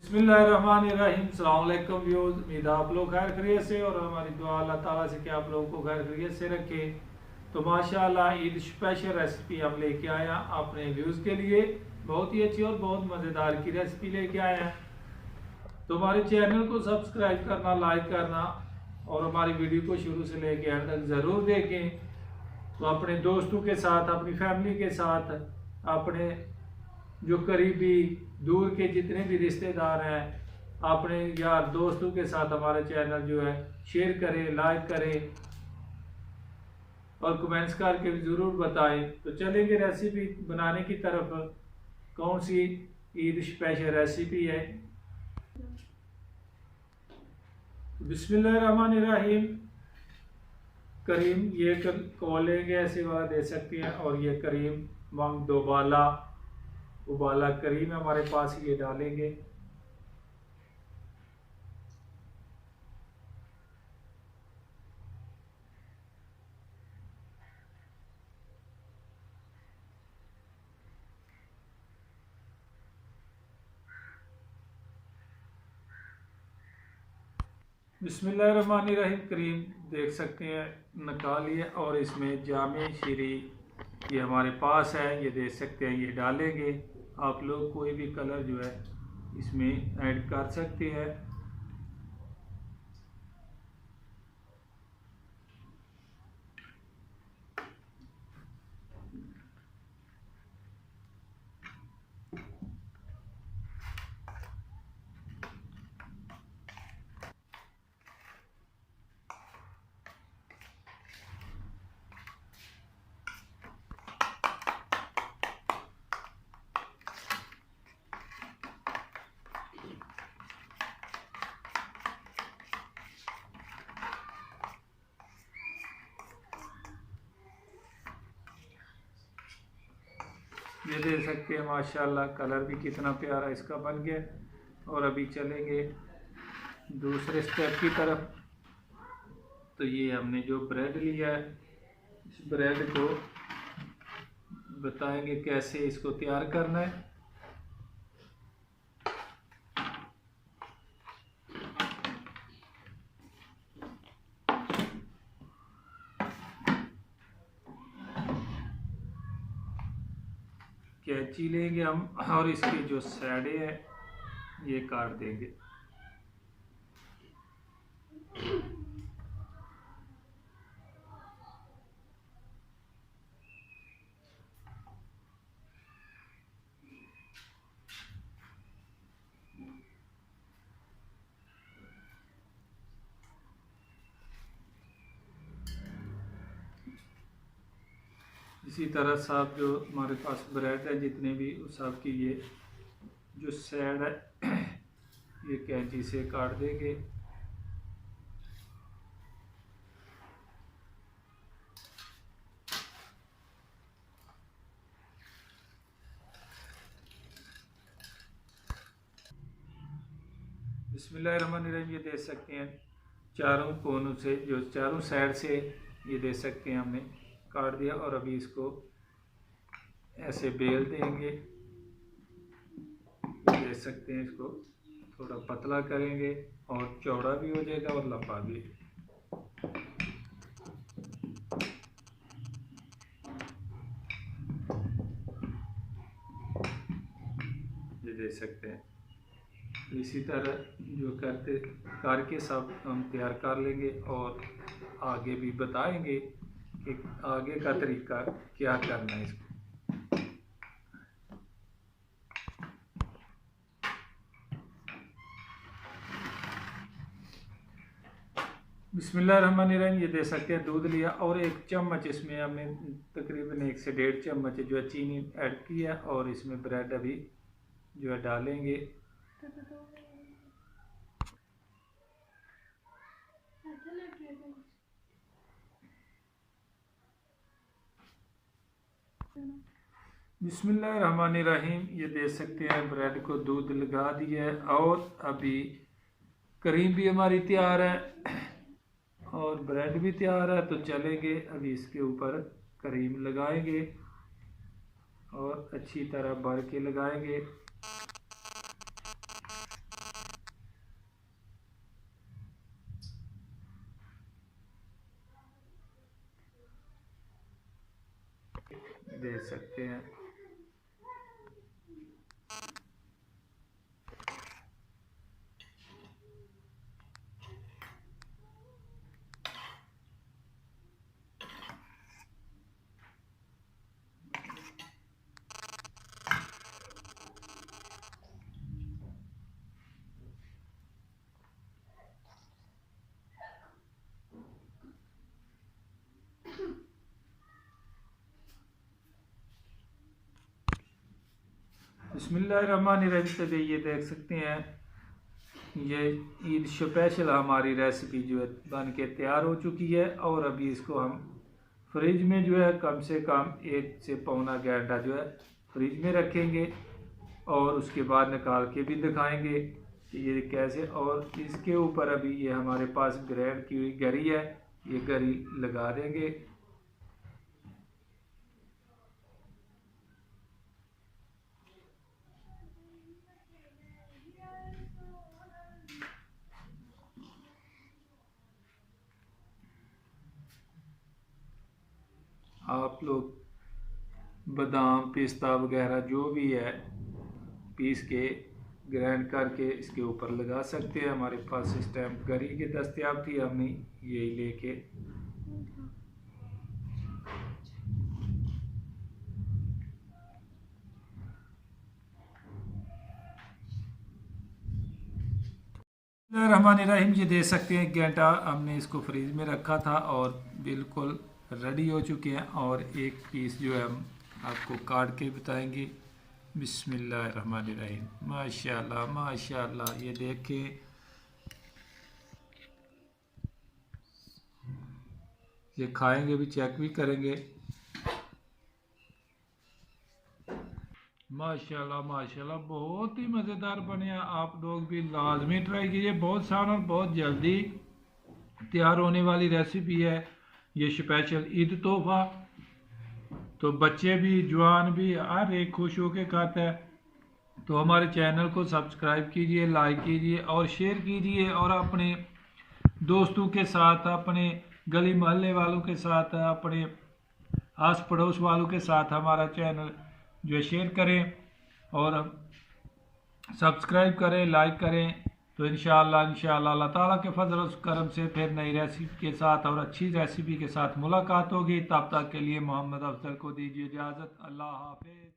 बिस्मिल्लाहिर्रहमानिर्रहीम। अस्सलाम वालेकुम व्यूअर्स, उम्मीद है आप लोग खैर खैरियत से और हमारी दुआ अल्लाह ताला से कि आप लोगों को खैर खैरियत से रखे। तो माशाल्लाह ईद स्पेशल रेसिपी हम लेके आए हैं अपने व्यूज़ के लिए। बहुत ही अच्छी और बहुत मज़ेदार की रेसिपी लेके आए हैं। तो हमारे चैनल को सब्सक्राइब करना, लाइक करना और हमारी वीडियो को शुरू से लेके एंड तक ज़रूर देखें। तो अपने दोस्तों के साथ, अपनी फैमिली के साथ, अपने जो करीबी दूर के जितने भी रिश्तेदार हैं, अपने यार दोस्तों के साथ हमारा चैनल जो है शेयर करें, लाइक करें और कमेंट्स करके भी ज़रूर बताएं। तो चलेंगे रेसिपी बनाने की तरफ। कौन सी ईद स्पेशल रेसिपी है? बिस्मिल्लाहिर्रहमानिर्रहीम। करीम ये लेंगे, ऐसे वाला दे सकते हैं। और ये करीम मंग दोबाला उबाला करीम है हमारे पास, ये डालेंगे। बिस्मिल्लाहिर्रहमानिर्रहीम। करीम देख सकते हैं निकालिए और इसमें जामे शीरी ये हमारे पास है, ये देख सकते हैं, ये डालेंगे। आप लोग कोई भी कलर जो है इसमें ऐड कर सकते हैं। ये देख सकते हैं माशाल्लाह कलर भी कितना प्यारा इसका बन गया। और अभी चलेंगे दूसरे स्टेप की तरफ। तो ये हमने जो ब्रेड लिया है, इस ब्रेड को बताएंगे कैसे इसको तैयार करना है। कैंची लेंगे हम और इसकी जो साइडें हैं ये काट देंगे। इसी तरह सब जो हमारे पास ब्रेड है जितने भी, उस सब की ये जो साइड है ये कैंची से काट देंगे। बिस्मिल्लाहिर्रहमानिर्रहीम। ये देख सकते हैं चारों कोनों से, जो चारों साइड से ये देख सकते हैं हमने काट दिया। और अभी इसको ऐसे बेल देंगे। देख सकते हैं, इसको थोड़ा पतला करेंगे और चौड़ा भी हो जाएगा और लंबा भी। ये देख सकते हैं। इसी तरह जो करके सब हम तैयार कर लेंगे और आगे भी बताएंगे कि आगे का तरीका क्या करना है इसको। बिस्मिल्लाहिर्रहमानिर्रहीम। ये दे सकते हैं दूध लिया और एक चम्मच इसमें हमने तकरीबन 1 से 1.5 चम्मच जो है चीनी ऐड किया। और इसमें ब्रेड अभी जो है डालेंगे। बिस्मिल्लाहिर्रहमानिर्रहीम। ये देख सकते हैं ब्रेड को दूध लगा दिया है और अभी करीम भी हमारी तैयार है और ब्रेड भी तैयार है। तो चलेंगे अभी इसके ऊपर करीम लगाएंगे और अच्छी तरह भर के लगाएंगे। देख सकते हैं। बिस्मिल्लाहिर्रहमानिर्रहीम से ये देख सकते हैं, ये ईद स्पेशल हमारी रेसिपी जो है बन के तैयार हो चुकी है। और अभी इसको हम फ्रिज में जो है कम से कम 1 से पौना घंटा जो है फ्रिज में रखेंगे और उसके बाद निकाल के भी दिखाएंगे कि ये कैसे। और इसके ऊपर अभी ये हमारे पास ग्राइंड की हुई गरी है, ये गरी लगा देंगे। आप लोग बादाम पिस्ता वगैरह जो भी है पीस के ग्राइंड करके इसके ऊपर लगा सकते हैं। हमारे पास इस टाइम गरी की दस्तयाब थी, हमने यही लेके रहमानिर्रहीम ये दे सकते हैं। 1 घंटा हमने इसको फ्रीज में रखा था और बिल्कुल रेडी हो चुके हैं। और एक पीस जो है हम आपको काट के बताएंगे। बिस्मिल्लाहिर्रहमानिर्रहीम, माशाल्लाह माशाल्लाह, ये देखें, ये खाएंगे भी, चेक भी करेंगे। माशाल्लाह माशाल्लाह, बहुत ही मज़ेदार बने। आप लोग भी लाजमी ट्राई कीजिए। बहुत आसान और बहुत जल्दी तैयार होने वाली रेसिपी है ये स्पेशल ईद तोहफा। तो बच्चे भी जवान भी हर एक खुश होकर खाता है। तो हमारे चैनल को सब्सक्राइब कीजिए, लाइक कीजिए और शेयर कीजिए। और अपने दोस्तों के साथ, अपने गली मोहल्ले वालों के साथ, अपने आस पड़ोस वालों के साथ हमारा चैनल जो है शेयर करें और सब्सक्राइब करें, लाइक करें। तो इंशाअल्लाह अल्लाह ताला के फजल और करम से फिर नई रेसिपी के साथ और अच्छी रेसिपी के साथ मुलाकात होगी। तब तक के लिए मोहम्मद अफजल को दीजिए इजाज़त। अल्लाह हाफिज़।